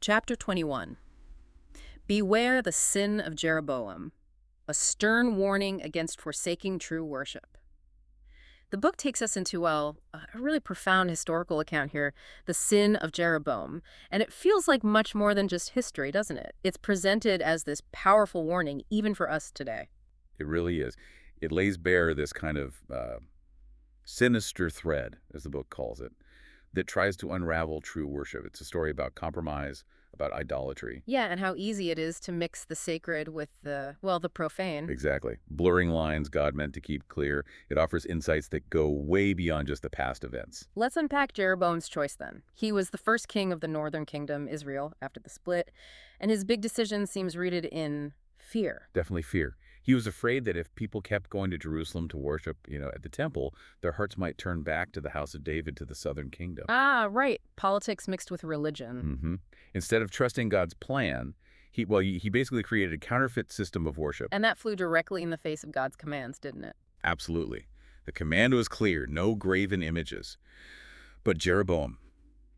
Chapter 21. Beware the sin of Jeroboam, a stern warning against forsaking true worship. The book takes us into, well, a really profound historical account here, the sin of Jeroboam. And it feels like much more than just history, doesn't it? It's presented as this powerful warning, even for us today. It really is. It lays bare this kind of sinister thread, as the book calls it, that tries to unravel true worship. It's a story about compromise, about idolatry. Yeah, and how easy it is to mix the sacred with the profane. Exactly. Blurring lines God meant to keep clear. It offers insights that go way beyond just the past events. Let's unpack Jeroboam's choice then. He was the first king of the northern kingdom, Israel, after the split, and his big decision seems rooted in fear. Definitely fear. He was afraid that if people kept going to Jerusalem to worship, at the temple, their hearts might turn back to the house of David, to the southern kingdom. Ah, right. Politics mixed with religion. Instead of trusting God's plan, he basically created a counterfeit system of worship. And that flew directly in the face of God's commands, didn't it? Absolutely. The command was clear, no graven images. But Jeroboam,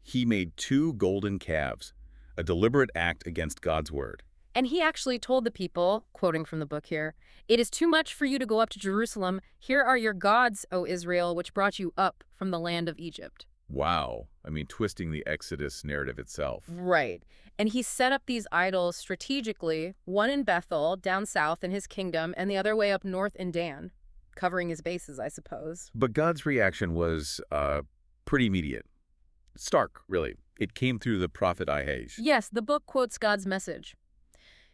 he made two golden calves, a deliberate act against God's word. And he actually told the people, quoting from the book here, "It is too much for you to go up to Jerusalem. Here are your gods, O Israel, which brought you up from the land of Egypt." Wow. I mean, twisting the Exodus narrative itself. Right. And he set up these idols strategically, one in Bethel, down south in his kingdom, and the other way up north in Dan, covering his bases, I suppose. But God's reaction was pretty immediate. Stark, really. It came through the prophet Ahaz. Yes, the book quotes God's message.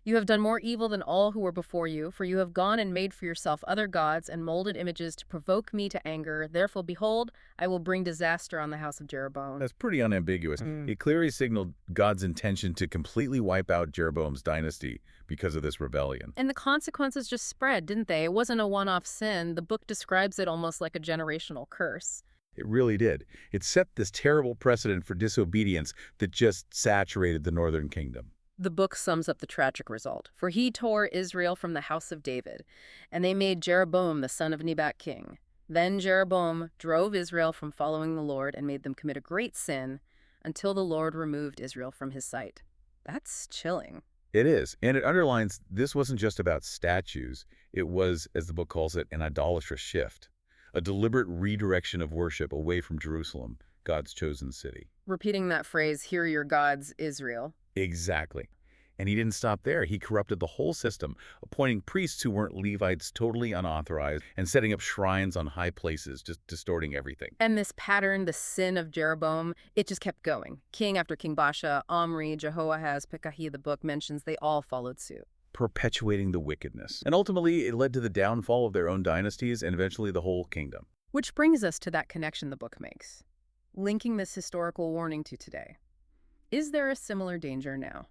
"You have done more evil than all who were before you, for you have gone and made for yourself other gods and molded images to provoke me to anger. Therefore, behold, I will bring disaster on the house of Jeroboam." That's pretty unambiguous. It clearly signaled God's intention to completely wipe out Jeroboam's dynasty because of this rebellion. And the consequences just spread, didn't they? It wasn't a one-off sin. The book describes it almost like a generational curse. It really did. It set this terrible precedent for disobedience that just saturated the northern kingdom. The book sums up the tragic result. "For he tore Israel from the house of David, and they made Jeroboam the son of Nebat king. Then Jeroboam drove Israel from following the Lord and made them commit a great sin until the Lord removed Israel from his sight." That's chilling. It is, and it underlines this wasn't just about statues. It was, as the book calls it, an idolatrous shift, a deliberate redirection of worship away from Jerusalem, God's chosen city. Repeating that phrase, "Hear your gods, Israel." Exactly. And he didn't stop there. He corrupted the whole system, appointing priests who weren't Levites totally unauthorized and setting up shrines on high places, just distorting everything. And this pattern, the sin of Jeroboam, it just kept going. King after King Baasha, Omri, Jehoahaz, Pekahiah, the book mentions, they all followed suit. Perpetuating the wickedness. And ultimately, it led to the downfall of their own dynasties and eventually the whole kingdom. Which brings us to that connection the book makes, linking this historical warning to today. Is there a similar danger now?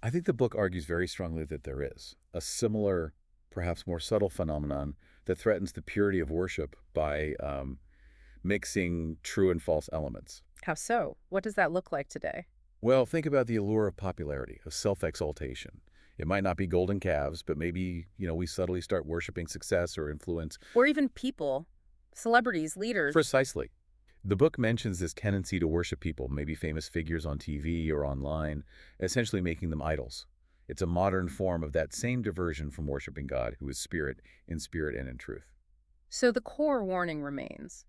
I think the book argues very strongly that there is a similar, perhaps more subtle phenomenon that threatens the purity of worship by mixing true and false elements. How so? What does that look like today? Well, think about the allure of popularity, of self-exaltation. It might not be golden calves, but maybe, we subtly start worshiping success or influence. Or even people, celebrities, leaders. Precisely. The book mentions this tendency to worship people, maybe famous figures on TV or online, essentially making them idols. It's a modern form of that same diversion from worshiping God, who is spirit and in truth. So the core warning remains.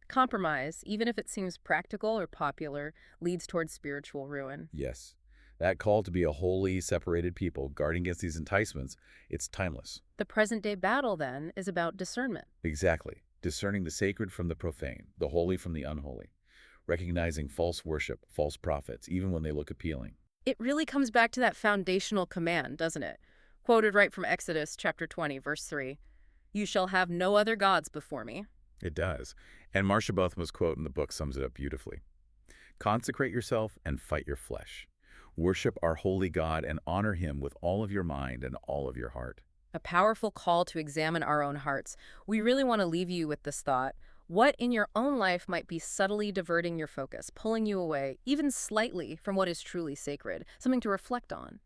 Compromise, even if it seems practical or popular, leads towards spiritual ruin. Yes. That call to be a holy, separated people, guarding against these enticements, it's timeless. The present-day battle, then, is about discernment. Exactly. Discerning the sacred from the profane, the holy from the unholy, recognizing false worship, false prophets, even when they look appealing. It really comes back to that foundational command, doesn't it? Quoted right from Exodus chapter 20, verse 3. "You shall have no other gods before me." It does. And Marcia Bothma's quote in the book sums it up beautifully. "Consecrate yourself and fight your flesh. Worship our holy God and honor him with all of your mind and all of your heart." A powerful call to examine our own hearts. We really want to leave you with this thought. What in your own life might be subtly diverting your focus, pulling you away, even slightly, from what is truly sacred? Something to reflect on.